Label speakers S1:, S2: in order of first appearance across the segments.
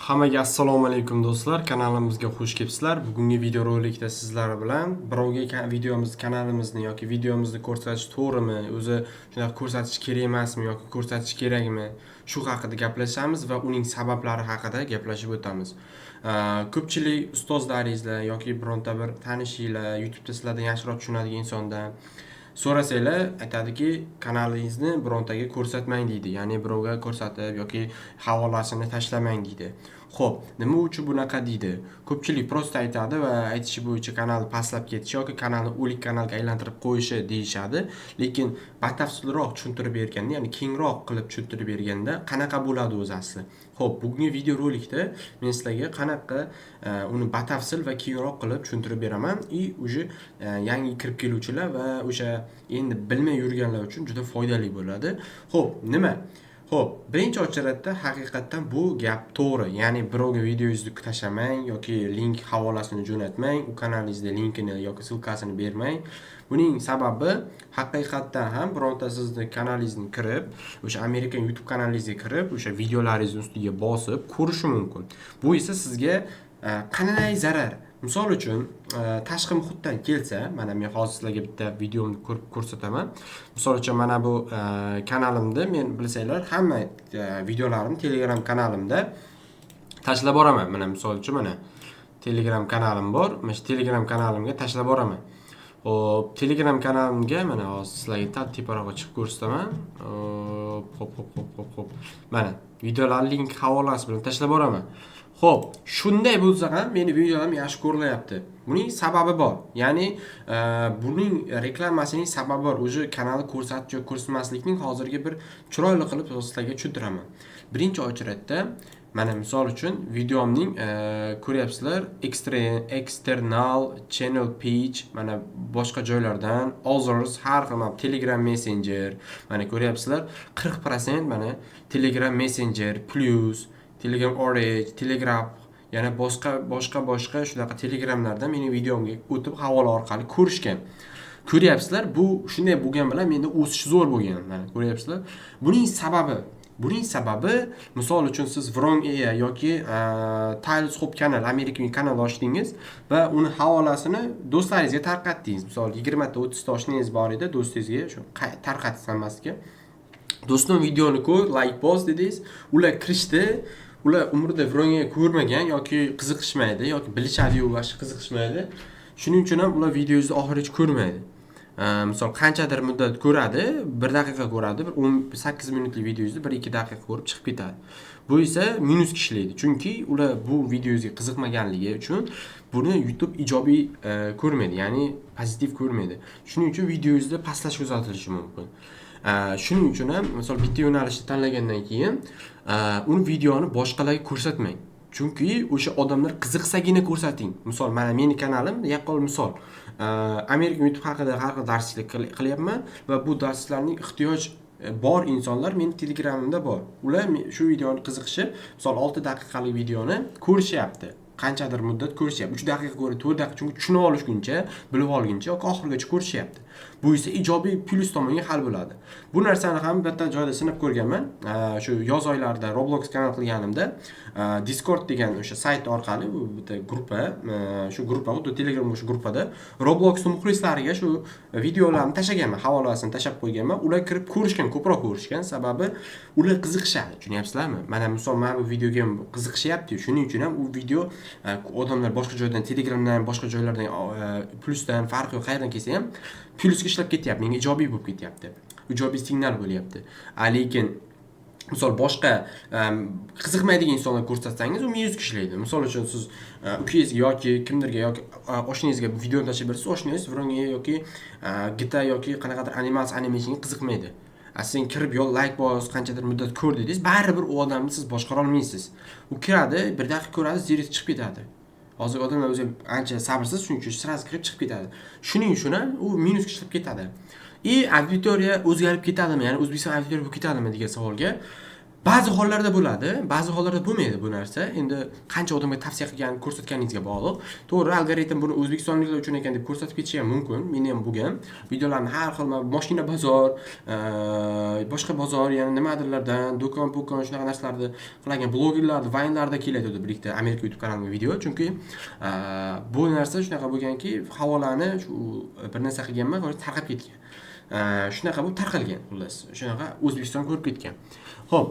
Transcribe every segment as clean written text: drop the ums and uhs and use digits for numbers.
S1: Hammaga assalomu alaykum do'stlar, kanalimizga xush kelibsizlar. Bugungi videorolikda sizlar bilan birovga kanalimizni yoki videomizni ko'rsatish to'g'rimi, o'zi shunday ko'rsatish kerak emasmi yoki ko'rsatish kerakmi, shu haqida gaplashamiz va uning sabablari haqida gaplashib o'tamiz. Ko'pchilik ustozlaringizlar yoki bironta bir tanishinglar, YouTube'da sizlardan yaxshiroq tushunadigan insondan so'rasanglar, aytadiki, kanalingizni birontaga ko'rsatmang deydi. Ya'ni birovga ko'rsatib yoki havolasini tashlamang deydi. Xo'p, nima uchun bunaqa deydi? Ko'pchilik prosta aytadi va aytishi bo'yicha kanalni pastlab ketishi yoki kanalni o'lik kanalga aylantirib qo'yishi deyishadi. Lekin batafsilroq tushuntirib berganda, ya'ni kengroq qilib tushuntirib berganda qanaqa bo'ladi o'zi asli? Xo'p, bugungi videorolikda men sizlarga qanaqa uni batafsil va kengroq qilib tushuntirib beraman. Uje yangi kirib keluvchilar va o'sha endi bilmay yurganlar uchun juda foydali bo'ladi. Xo'p, nima? Xo'p, birinchi o'chirada haqiqatan bu gap to'g'ri. Ya'ni birovga videongizni tashlamang yoki link havolasini jo'natmang, u kanalingizda linkini yoki silkasini bermang. Buning sababi haqiqatan ham bironta sizni kanalingizni kirib, o'sha Amerikan YouTube kanalingizga kirib, o'sha videolaringizni ustiga bosib ko'rishi mumkin. Bu esa sizga qanday zarar? Misol uchun, tashqi muhitdan kelsa, mana men hozir sizlarga bitta videomni ko'rsataman. Misol uchun, mana bu kanalimda men bilsanglar, hamma videolarimni Telegram kanalimda tashlab boraman. Mana misol uchun, mana Telegram kanalim bor. Mana shu Telegram kanalimga tashlab boraman. Hop, Telegram kanalimga mana hozir sizlarga teparoqqa chiqib ko'rsataman. Hop. Mana videolar link havolasi bilan tashlab boraman. Xo'p, shunday bo'lsa ham meni videolarim yaxshi ko'rilyapti. Buning sababi bor. Ya'ni buning reklamasining sababi bor. O'sha kanalni ko'rsatish yoki ko'rsatmaslikning hozirgi bir chiroyli qilib sizlarga tushuntiraman. Birinchi o'chirada mana misol uchun videomning ko'ryapsizlar, external channel page, mana boshqa joylardan others, har xil Telegram Messenger, mana ko'ryapsizlar 40% mana Telegram Messenger plus Telegram Orange, Telegraph, yana boshqa shunaqa telegramlardan mening videomga o'tib havola orqali ko'rishgan. Ko'ryapsizlar, bu shunday bo'lgan bilan menda o'sish zo'r bo'lgan. Mana ko'ryapsizlar. Buning sababi misol uchun siz Vrong Air yoki Tiles Hop kanal, Amerikan kanal ochdingiz va uni havolasini do'stlaringizga tarqatdingiz. Misol 20 ta 30 ta oshnangiz bor edi, do'stingizga shu tarqatsanmasga. Do'stim videoni ko'r, like bos dedingiz, ular kirishdi. Ular umrida Vrongga ko'rmagan yoki qiziqishmaydi yoki bilishadi-yu, boshqa qiziqishmaydi. Shuning uchun ham ular videomizni oxirigacha ko'rmaydi. Misol qanchadir muddat ko'radi, 1 daqiqa ko'radi, 18 minutlik videomizni 1-2 daqiqa ko'rib chiqib ketadi. Bu esa minus ishlaydi. Chunki ular bu videoga qiziqmaganligi uchun buni YouTube ijobiy ko'rmaydi, ya'ni pozitiv ko'rmaydi. Shuning uchun videomizda pastlash kuzatilishi mumkin. Shuning uchun ham misol bitta yo'nalishni tanlagandan keyin uni videoni boshqalarga ko'rsatmang. Chunki o'sha odamlar qiziqsagina ko'rsating. Misol mana meni kanalim, yaqqol misol, Amerika YouTube haqida har xil darslik qilyapman va bu darslarning ehtiyoj bor insonlar meni Telegramimda bor. Ular shu videoni qiziqishib, misol 6 daqiqalik videoni ko'rishyapti. Qanchadir muddat ko'rishyapti. 3 daqiqa ko'ra, 4 daqiqa, chunki tushunib olishguncha, bilib olguncha yoki oxirigacha ko'rishyapti. Bu esa ijobiy plus tomonga hal bo'ladi. Bu narsani ham bitta joyda sinab ko'rganman. Shu yoz oylarida Roblox kanal qilganimda Discord degan o'sha sayt orqali bu bitta gruppa, shu gruppa, xuddi Telegram o'sha gruppada Robloxning muxlislariga shu videolarni tashlaganman, havolasini tashab qo'yganman. Ular kirib ko'rishgan, ko'proq ko'rishgan, sababi ular qiziqishadi, tushunyapsizlarmi? Mana misol mana bu videoga qiziqishyapti, shuning uchun ham u video odamlar boshqa joydan, Telegramdan, boshqa joylardan, plusdan farqi yo'q, qayerdan kelsa ham plusga ishlab ketyapti, menga ijobiy bo'lib ketyapti. Ijobiy signal bo'lyapti. Lekin misol boshqa qiziqmaydigan insonlar ko'rsatsangiz, u minusga ishlaydi. Misol uchun siz ukangizga yoki kimdirga yoki oshnangizga bu videoni tashlab bersangiz, oshnangiz Vrongga yoki GTA yoki qanaqadir animationga qiziqmaydi. Sen kirib yo'l like bos, qanchadir muddat ko'r dedingiz, baribir u odamni siz boshqara olmaysiz. U kiradi, 1 daqiqa ko'radi, zero chiqib ketadi. Hozir odamlar o'zi ancha sabrsiz, shuning uchun sirasi kirib chiqib ketadi. Shuning uchun ham u minusga ishlab ketadi. Auditoriya o'zgarib ketadimi? Ya'ni O'zbekiston auditoriya bo'lib ketadimi degan savolga Ba'zi hollarda bo'ladi, ba'zi hollarda bo'lmaydi bu narsa. Endi qancha odamga tavsiya qilgan, ko'rsatganingizga bog'liq. To'g'ri, algoritm buni o'zbekistonliklar uchun ekan deb ko'rsatib ketishi ham mumkin. Meni ham bo'lgan. Videolarni har xil mashina bozor, boshqa bozor, ya'ni nimadirlardan, do'kon shunaqa narsalarni qilagan blogerlarni, vaynlarda keladi birlikda Amerika YouTube kanalimga video. Chunki bu narsa shunaqa bo'lganki, havolani shu bir narsa qilganman, tarqab ketgan. Shunaqa bo'lib tarqalgan, xullas. Shunaqa O'zbekiston ko'rib ketgan. Xo'p,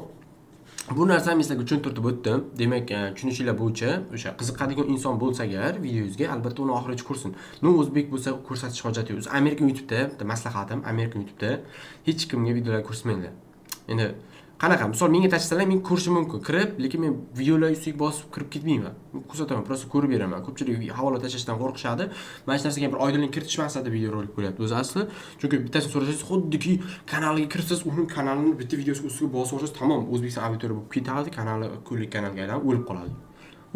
S1: bu narsani sizlarga tushuntirib o'tdim. Demak, tushunishinglar bo'yicha o'sha qiziqadigan inson bo'lsa agar videomizga albatta uni oxirigacha ko'rsin. O'zbek bo'lsa ko'rsatish hojati yo'q. Amerika YouTube'da, maslahatim, Amerika YouTube'da hech kimga videolar ko'rsatmanglar. Endi qanaqa? Misol menga tashlasalar, men ko'rishim mumkin. Kirib, lekin men videolar ustiga bosib kirib ketmayman. Ko'rsataman, prosta ko'rib beraman. Ko'pchilik havola tashlashdan qo'rqishadi. Mana shu narsaga bir oydinlik kiritish maqsadida videorolik bo'lyapti. O'zi asli, chunki bittasini so'rasangiz, xuddiki kanaliga kirsangiz, uning kanalini bitta videosi ustiga bosib olsangiz, tamom, O'zbekiston auditoriya bo'lib ketadi, kanali ko'lik kanalga aylanib o'lib qoladi.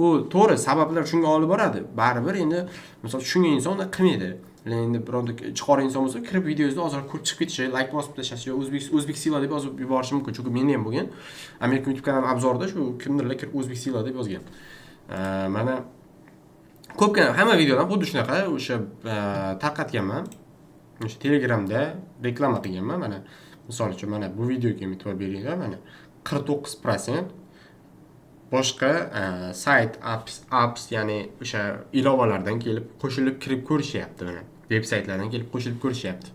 S1: U to'g'ri, sabablar shunga olib boradi. Baribir endi, misol tushungan inson uni qilmaydi. Endi bironta chiqarish inson bo'lsa, kirib videozni ozroq ko'rib chiqib ketishi, like bosib tashlashi yo o'zbek sila deb yozib yuborishi mumkin. Chunki menda ham bo'lgan. Amerika YouTube kanalim obzorida shu kimdirlar kirib o'zbek sila deb yozgan. Mana ko'pgina hamma videodan xuddi shunaqa o'sha tarqatganman. O'sha Telegramda reklama qilganman. Mana misol uchun mana bu videoga e'tibor beringlar. Mana 49% boshqa sayt apps ya'ni o'sha ilovalardan kelib qo'shilib kirib ko'rishyapti mana. Veb-saytlardan kelib qo'shilib ko'rishyapti.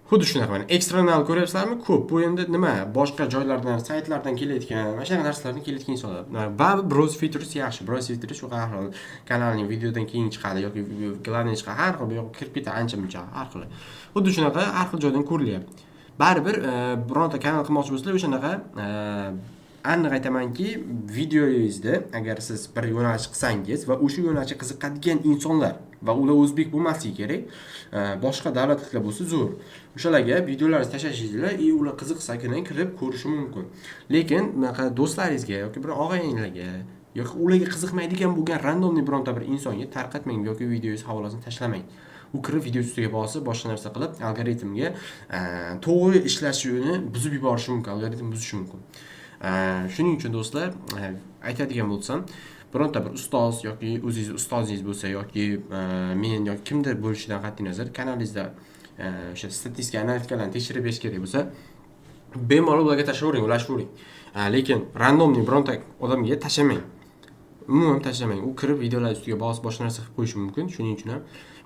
S1: Xuddi shunaqa mana eksternal ko'ryapsizlarmi? Ko'p. Bu endi nima? Boshqa joylardan, saytlardan kelayotgan, mana shunaqa narsalardan kelayotgan insonlar. Va browse features yaxshi. Browse features shu har xil kanalning videodan keyin chiqadi yoki glavniy chiqadi. Har xil bu yoqqa kirib ketadi ancha-muncha har xil. Xuddi shunaqa har xil joydan ko'rilyapti. Baribir bironta kanal qilmoqchi bo'lsangiz o'shanaqa aniq aytamanki, videoyingizda agar siz bir yo'nalish qilsangiz va o'sha yo'nalishga qiziqadigan insonlar va ular o'zbek bo'lmasligi kerak, boshqa davlatliklar bo'lsa zo'r. O'shalarga videolaringizni tashlashingiz, ular qiziqsagina kirib ko'rishi mumkin. Lekin bunaqa do'stlaringizga yoki bir og'aynilarga yoki ularga qiziqmaydigan bo'lgan randomniy bironta bir insonga tarqatmang yoki videoyingiz havolasini tashlamang. U kirib video ustiga bosib, boshqa narsa qilib, algoritmga to'g'ri ishlashini buzib yuborishi mumkin, algoritm buzishi mumkin. Shuning uchun do'stlar, aytadigan bo'lsam, bironta bir ustoz yoki o'zingiz ustozingiz bo'lsa yoki men yoki kimdir bo'lishidan qat'iy nazar, kanalingizda o'sha statistika analitikalarni tekshirib berish kerak bo'lsa, bemalol ularga tashlayvering, ulashavering. Lekin randomniy bironta odamga tashlamang. Umuman tashlamang. U kirib videolar ustiga bosib boshqa narsa qilib qo'yishi mumkin. Shuning uchun ham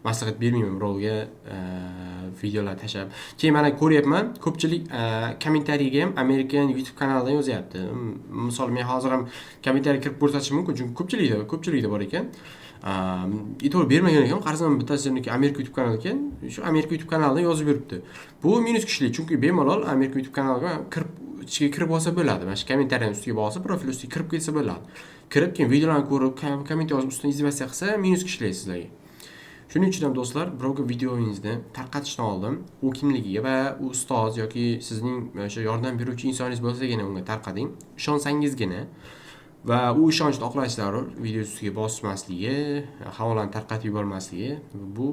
S1: maslahat bermayman birovga videolar tashlab. Keyin mana ko'ryapman, ko'pchilik kommentariyaga ham American YouTube kanalidan yozyapti. Misol men hozir ham kommentariya kirib ko'rsatishim mumkin, chunki ko'pchilikda bor ekan. E'tibor bermagan ekan, qarsam bittasini Amerika YouTube kanali ekan, shu Amerika YouTube kanalidan yozib yuribdi. Bu minus kuchli, chunki bemalol Amerika YouTube kanaliga ichiga kirib olsa bo'ladi. Mana shu kommentariyaning ustiga bosib, profil ustiga kirib ketsa bo'ladi. Kirib keyin videolarni ko'rib, kommentariy yozib ustidan izolyatsiya qilsa, minus kuchli sizlarga. Shuning uchun ham do'stlar, birovga videoingizni tarqatishdan oldin u kimligiga va u ustoz yoki sizning o'sha yordam beruvchi insoningiz bo'lsagina unga tarqating. Ishonsangizgina va u ishonchni oqlash zarur. Video ustiga bosmasligi, havolani tarqatib yubormasligi bu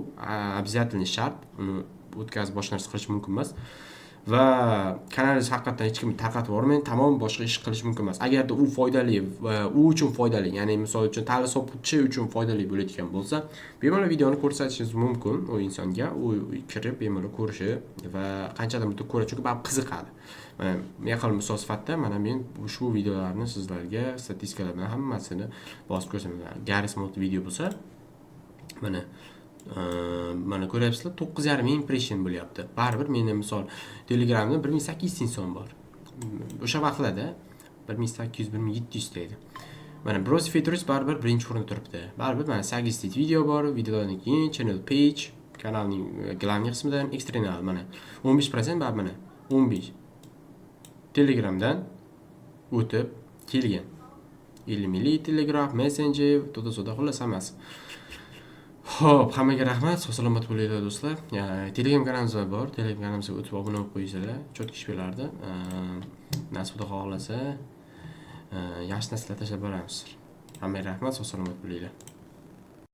S1: обязательный shart. Uni o'tkazib boshqa narsa qilish mumkin emas. Va kanalingiz haqiqatan hech kim tarqatib yubormang, tamom boshqa ish qilish mumkin emas. Agarda u foydali va u uchun foydali, ya'ni misol uchun ta'lim sotuvchi uchun foydali bo'layotgan bo'lsa, bemalol videoni ko'rsatishingiz mumkin u insonga, u kirib bemalol ko'rishi va qanchadan butun ko'radi, chunki baribir qiziqadi. Mana yaqin misol sifatida mana men ushbu videolarni sizlarga statistikalar bilan hammasini bosib ko'rsataman. Garris Mod video bo'lsa, mana ko'ryapsizlar, 9,5 ming impression bo'lyapti. Baribir menda misol Telegramda 1800 inson bor. O'sha vaqtlarda 1800-1700 edi. Mana browse features baribir birinchi o'rinda turibdi. Baribir mana 800 ta video bor, videolardan keyin channel page, kanalning glavniy qismidan eksternal mana 15% baribir mana 15. Telegramdan o'tib kelgan. 50 milli Telegram, Messenger, to'da xullas hammasi. Xo'p, hammaga rahmat. Sog'-salomat bo'linglar do'stlar. Telegram kanalimiz bor. Telegram kanalimizga o'tib obuna bo'lib qo'ysanglar, cho'tki ish belardi. Nasib xudo xohlasa, yaxshi narsalar tashlab boramiz. Hammaga rahmat, sog'-salomat bo'linglar.